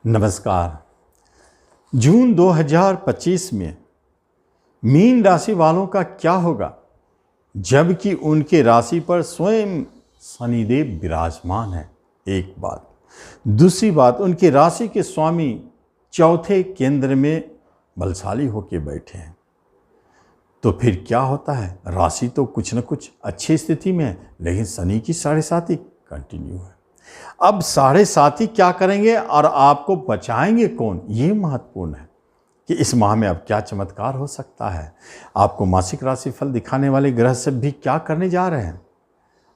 नमस्कार। जून 2025 में मीन राशि वालों का क्या होगा, जबकि उनके राशि पर स्वयं शनिदेव विराजमान है। एक बात। दूसरी बात, उनके राशि के स्वामी चौथे केंद्र में बलशाली होकर बैठे हैं। तो फिर क्या होता है, राशि तो कुछ न कुछ अच्छी स्थिति में है, लेकिन शनि की 7.5 कंटिन्यू है। अब 7.5 क्या करेंगे और आपको बचाएंगे कौन, ये महत्वपूर्ण है कि इस माह में अब क्या चमत्कार हो सकता है। आपको मासिक राशि फल दिखाने वाले ग्रह से भी क्या करने जा रहे हैं,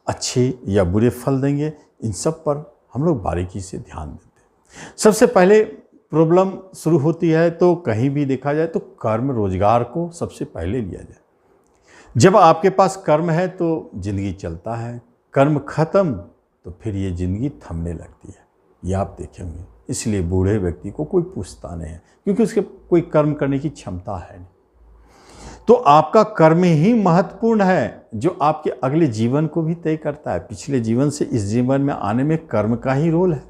अच्छे या बुरे फल देंगे, इन सब पर हम लोग बारीकी से ध्यान देते हैं। सबसे पहले प्रॉब्लम शुरू होती है तो कहीं भी देखा जाए तो कर्म रोजगार को सबसे पहले लिया जाए। जब आपके पास कर्म है तो जिंदगी चलता है, कर्म खत्म तो फिर ये ज़िंदगी थमने लगती है, ये आप देखेंगे। इसलिए बूढ़े व्यक्ति को कोई पूछता नहीं है, क्योंकि उसके कोई कर्म करने की क्षमता है नहीं। तो आपका कर्म ही महत्वपूर्ण है, जो आपके अगले जीवन को भी तय करता है। पिछले जीवन से इस जीवन में आने में कर्म का ही रोल है।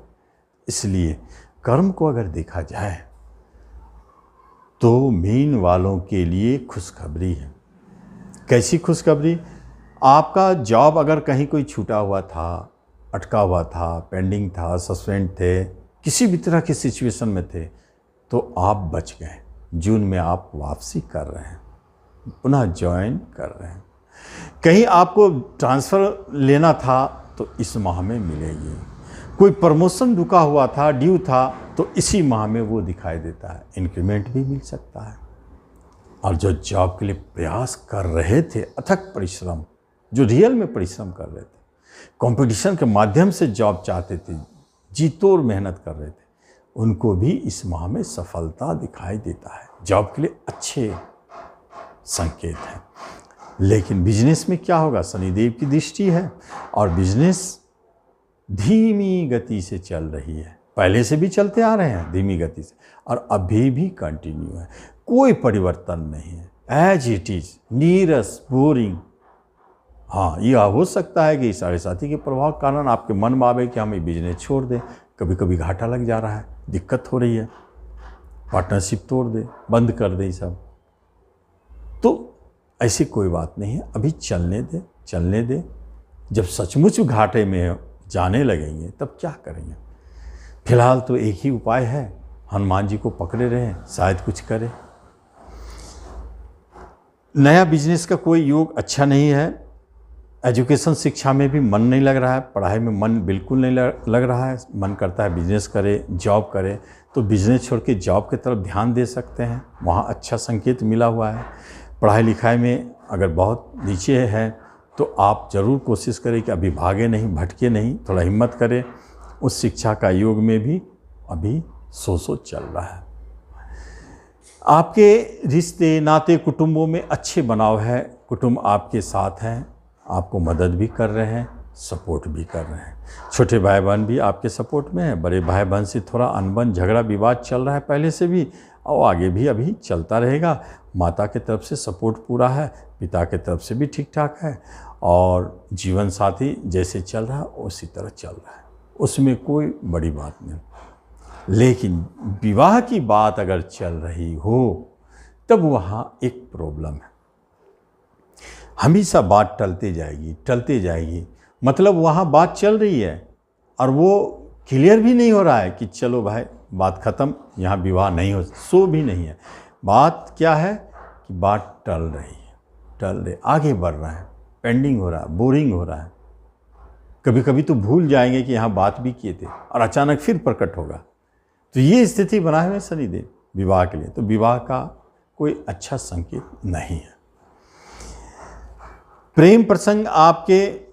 इसलिए कर्म को अगर देखा जाए तो मीन वालों के लिए खुशखबरी है। कैसी खुशखबरी? आपका जॉब अगर कहीं कोई छूटा हुआ था, अटका हुआ था, पेंडिंग था, सस्पेंड थे, किसी भी तरह की सिचुएशन में थे, तो आप बच गए। जून में आप वापसी कर रहे हैं, पुनः ज्वाइन कर रहे हैं। कहीं आपको ट्रांसफ़र लेना था तो इस माह में मिलेगी। कोई प्रमोशन रुका हुआ था, ड्यू था, तो इसी माह में वो दिखाई देता है। इंक्रीमेंट भी मिल सकता है। और जो जॉब के लिए प्रयास कर रहे थे, अथक परिश्रम, जो रियल में परिश्रम कर रहे थे, कंपटीशन के माध्यम से जॉब चाहते थे, जी तोड़ मेहनत कर रहे थे, उनको भी इस माह में सफलता दिखाई देता है। जॉब के लिए अच्छे संकेत हैं। लेकिन बिजनेस में क्या होगा? शनिदेव की दृष्टि है और बिजनेस धीमी गति से चल रही है। पहले से भी चलते आ रहे हैं धीमी गति से, और अभी भी कंटिन्यू है। कोई परिवर्तन नहीं है, एज इट इज, नीरस, बोरिंग। हाँ, यह हो सकता है कि 7.5 के प्रभाव के कारण आपके मन में आवे कि हम ये बिजनेस छोड़ दें। कभी कभी घाटा लग जा रहा है, दिक्कत हो रही है, पार्टनरशिप तोड़ दे, बंद कर दे सब। तो ऐसी कोई बात नहीं है, अभी चलने दे। जब सचमुच घाटे में जाने लगेंगे तब क्या करेंगे। फिलहाल तो एक ही उपाय है, हनुमान जी को पकड़े रहें, शायद कुछ करें। नया बिजनेस का कोई योग अच्छा नहीं है। एजुकेशन, शिक्षा में भी मन नहीं लग रहा है, पढ़ाई में मन बिल्कुल नहीं लग रहा है। मन करता है बिजनेस करे, जॉब करे, तो बिजनेस छोड़ के जॉब की तरफ ध्यान दे सकते हैं, वहाँ अच्छा संकेत मिला हुआ है। पढ़ाई लिखाई में अगर बहुत नीचे है तो आप ज़रूर कोशिश करें कि अभी भागे नहीं, भटके नहीं, थोड़ा हिम्मत करें। उस शिक्षा का योग में भी अभी सो चल रहा है। आपके रिश्ते नाते कुटुंबों में अच्छे बनाव है, कुटुंब आपके साथ हैं, आपको मदद भी कर रहे हैं, सपोर्ट भी कर रहे हैं। छोटे भाई बहन भी आपके सपोर्ट में हैं। बड़े भाई बहन से थोड़ा अनबन, झगड़ा, विवाद चल रहा है पहले से भी, और आगे भी अभी चलता रहेगा। माता की तरफ से सपोर्ट पूरा है, पिता की तरफ से भी ठीक ठाक है, और जीवन साथी जैसे चल रहा है उसी तरह चल रहा है, उसमें कोई बड़ी बात नहीं। लेकिन विवाह की बात अगर चल रही हो तब वहाँ एक प्रॉब्लम है। हमेशा बात टलते जाएगी। मतलब वहाँ बात चल रही है और वो क्लियर भी नहीं हो रहा है कि चलो भाई बात ख़त्म, यहाँ विवाह नहीं हो, सो भी नहीं है। बात क्या है कि बात टल रही, आगे बढ़ रहा है, पेंडिंग हो रहा है, बोरिंग हो रहा है। कभी कभी तो भूल जाएंगे कि यहाँ बात भी किए थे और अचानक फिर प्रकट होगा। तो ये स्थिति बनाए हुए शनिदेव विवाह के लिए, तो विवाह का कोई अच्छा संकेत नहीं है। प्रेम प्रसंग आपके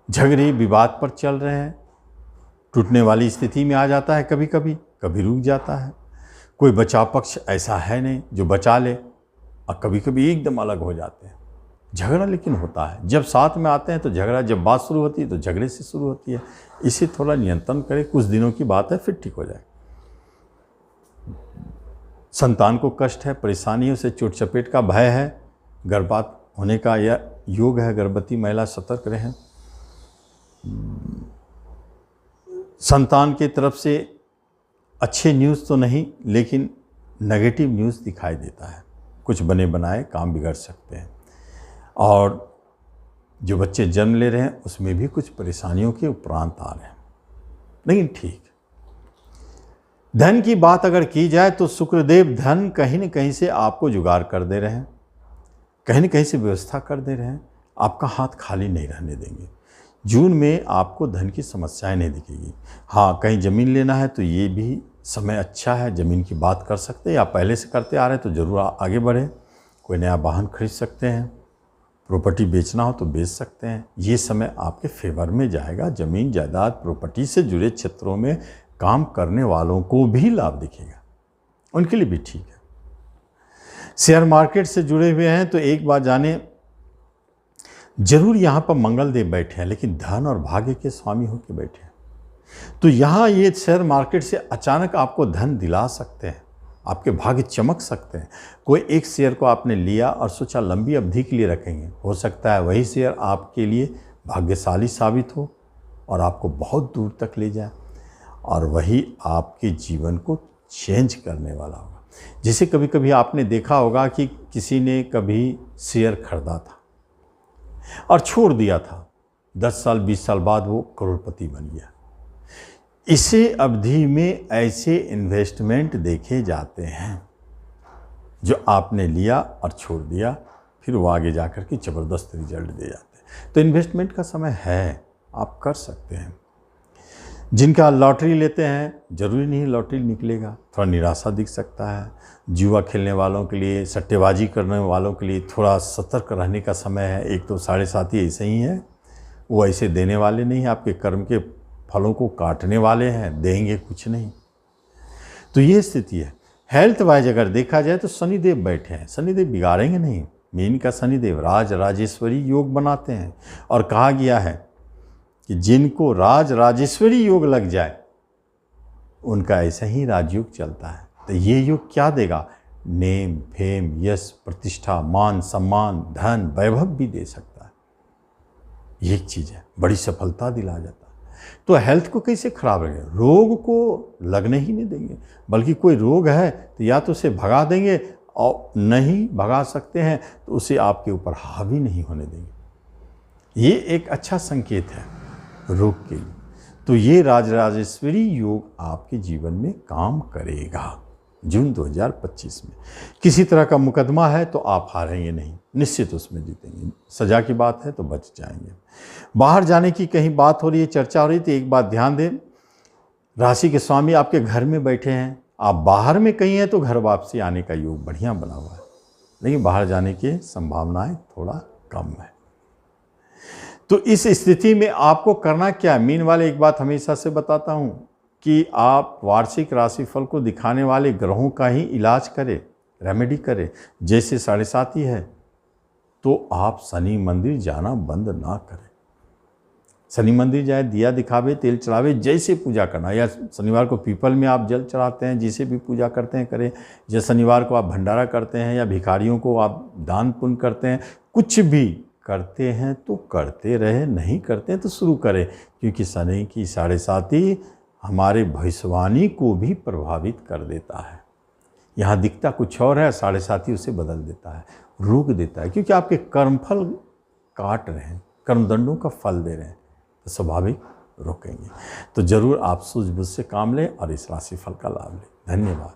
झगड़े विवाद पर चल रहे हैं, टूटने वाली स्थिति में आ जाता है, कभी रुक जाता है। कोई बचाव पक्ष ऐसा है नहीं जो बचा ले, और कभी कभी एकदम अलग हो जाते हैं। झगड़ा लेकिन होता है, जब साथ में आते हैं तो झगड़ा, जब बात शुरू होती है तो झगड़े से शुरू होती है। इसे थोड़ा नियंत्रण करें, कुछ दिनों की बात है, फिर ठीक हो जाए। संतान को कष्ट है, परेशानी है, उसे चोट चपेट का भय है, गर्भपात होने का यह योग है। गर्भवती महिला सतर्क रहें। संतान की तरफ से अच्छे न्यूज़ तो नहीं, लेकिन नेगेटिव न्यूज़ दिखाई देता है। कुछ बने बनाए काम बिगड़ सकते हैं, और जो बच्चे जन्म ले रहे हैं उसमें भी कुछ परेशानियों के उपरांत आ रहे हैं। लेकिन ठीक, धन की बात अगर की जाए तो शुक्रदेव धन कहीं न कहीं से आपको जुगाड़ कर दे रहे हैं, कहीं न कहीं से व्यवस्था कर दे रहे हैं। आपका हाथ खाली नहीं रहने देंगे। जून में आपको धन की समस्याएं नहीं दिखेगी। हाँ, कहीं ज़मीन लेना है तो ये भी समय अच्छा है, ज़मीन की बात कर सकते हैं, या पहले से करते आ रहे हैं तो ज़रूर आगे बढ़ें। कोई नया वाहन खरीद सकते हैं, प्रॉपर्टी बेचना हो तो बेच सकते हैं। ये समय आपके फेवर में जाएगा। ज़मीन जायदाद प्रॉपर्टी से जुड़े क्षेत्रों में काम करने वालों को भी लाभ दिखेगा, उनके लिए भी ठीक है। शेयर मार्केट से जुड़े हुए हैं तो एक बात जाने, जरूर यहाँ पर मंगल देव बैठे हैं, लेकिन धन और भाग्य के स्वामी होकर बैठे हैं। तो यहाँ ये शेयर मार्केट से अचानक आपको धन दिला सकते हैं, आपके भाग्य चमक सकते हैं। कोई एक शेयर को आपने लिया और सोचा लंबी अवधि के लिए रखेंगे, हो सकता है वही शेयर आपके लिए भाग्यशाली साबित हो और आपको बहुत दूर तक ले जाए, और वही आपके जीवन को चेंज करने वाला होगा। जैसे कभी कभी आपने देखा होगा कि किसी ने कभी शेयर खरीदा था और छोड़ दिया था, 10 साल 20 साल बाद वो करोड़पति बन गया। इसे अवधि में ऐसे इन्वेस्टमेंट देखे जाते हैं जो आपने लिया और छोड़ दिया, फिर वो आगे जाकर के ज़बरदस्त रिजल्ट दे जाते हैं। तो इन्वेस्टमेंट का समय है, आप कर सकते हैं। जिनका लॉटरी लेते हैं, ज़रूरी नहीं लॉटरी निकलेगा, थोड़ा निराशा दिख सकता है। जुआ खेलने वालों के लिए, सट्टेबाजी करने वालों के लिए थोड़ा सतर्क रहने का समय है। एक तो 7.5 ऐसे ही हैं, वो ऐसे देने वाले नहीं हैं, आपके कर्म के फलों को काटने वाले हैं, देंगे कुछ नहीं। तो ये स्थिति है। हेल्थ वाइज अगर देखा जाए तो शनिदेव बैठे हैं, शनिदेव बिगाड़ेंगे नहीं। मीन का शनिदेव राज राजेश्वरी योग बनाते हैं, और कहा गया है कि जिनको राज राजेश्वरी योग लग जाए उनका ऐसा ही राजयोग चलता है। तो ये योग क्या देगा? नेम, फेम, यश, प्रतिष्ठा, मान, सम्मान, धन, वैभव भी दे सकता है। ये एक चीज़ है, बड़ी सफलता दिला जाता है। तो हेल्थ को कैसे खराब रखेंगे? रोग को लगने ही नहीं देंगे, बल्कि कोई रोग है तो या तो उसे भगा देंगे, और नहीं भगा सकते हैं तो उसे आपके ऊपर हावी नहीं होने देंगे। ये एक अच्छा संकेत है रोग के लिए। तो ये राजराजेश्वरी योग आपके जीवन में काम करेगा जून 2025 में। किसी तरह का मुकदमा है तो आप हारेंगे नहीं, निश्चित उसमें जीतेंगे। सजा की बात है तो बच जाएंगे। बाहर जाने की कहीं बात हो रही है, चर्चा हो रही, तो एक बात ध्यान दें, राशि के स्वामी आपके घर में बैठे हैं। आप बाहर में कहीं हैं तो घर वापसी आने का योग बढ़िया बना हुआ है, लेकिन बाहर जाने की संभावनाएं थोड़ा कम है। तो इस स्थिति में आपको करना क्या है? मीन वाले एक बात हमेशा से बताता हूं कि आप वार्षिक राशिफल को दिखाने वाले ग्रहों का ही इलाज करें, रेमेडी करें। जैसे 7.5 है तो आप शनि मंदिर जाना बंद ना करें। शनि मंदिर जाए, दिया दिखावे, तेल चढ़ावे, जैसे पूजा करना, या शनिवार को पीपल में आप जल चढ़ाते हैं, जिसे भी पूजा करते हैं करें। या शनिवार को आप भंडारा करते हैं, या भिखारियों को आप दान पुण्य करते हैं, कुछ भी करते हैं तो करते रहे, नहीं करते हैं तो शुरू करें, क्योंकि शनि की 7.5 हमारे भविष्यवाणी को भी प्रभावित कर देता है। यहाँ दिखता कुछ और है, 7.5 उसे बदल देता है, रोक देता है, क्योंकि आपके कर्मफल काट रहे हैं, कर्मदंडों का फल दे रहे हैं, तो स्वाभाविक रोकेंगे। तो जरूर आप सूझबूझ से काम लें और इस राशिफल का लाभ लें। धन्यवाद।